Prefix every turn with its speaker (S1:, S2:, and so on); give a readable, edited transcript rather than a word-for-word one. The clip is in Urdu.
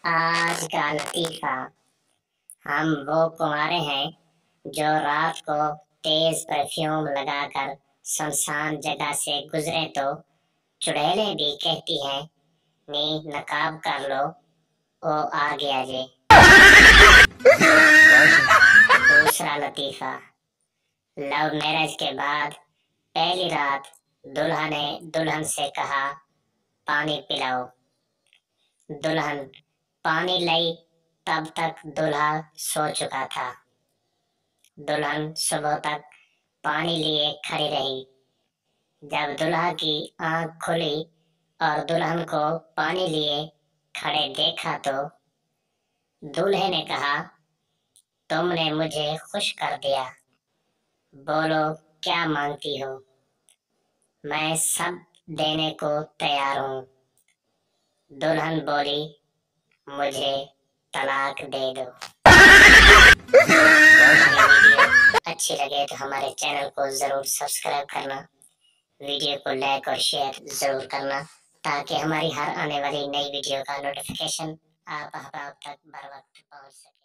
S1: آج کا لطیفہ۔ ہم وہ کنوارے ہیں جو رات کو تیز پرفیوم لگا کر سنسان جگہ سے گزرے تو چڑیلیں بھی کہتی ہیں نی نقاب کر لو او آ گیا جے۔ دوسرا لطیفہ۔ لو میرج کے بعد پہلی رات دلہا نے دلہن سے کہا پانی پلاؤ۔ دلہن پانی لئی تب تک دلہا سو چکا تھا۔ دلہن صبح تک پانی لیے کھڑی رہی۔ جب دلہا کی آنکھ کھلی اور دلہن کو پانی لیے کھڑے دیکھا تو دولہے نے کہا تم نے مجھے خوش کر دیا، بولو کیا مانگتی ہو، میں سب دینے کو تیار ہوں۔ دلہن بولی مجھے طلاق دے دو۔ ویڈیو اچھی لگے تو ہمارے چینل کو ضرور سبسکرائب کرنا، ویڈیو کو لائک اور شیئر ضرور کرنا تاکہ ہماری ہر آنے والی نئی ویڈیو کا نوٹیفیکیشن آپ احباب تک بر وقت پہنچ سکے۔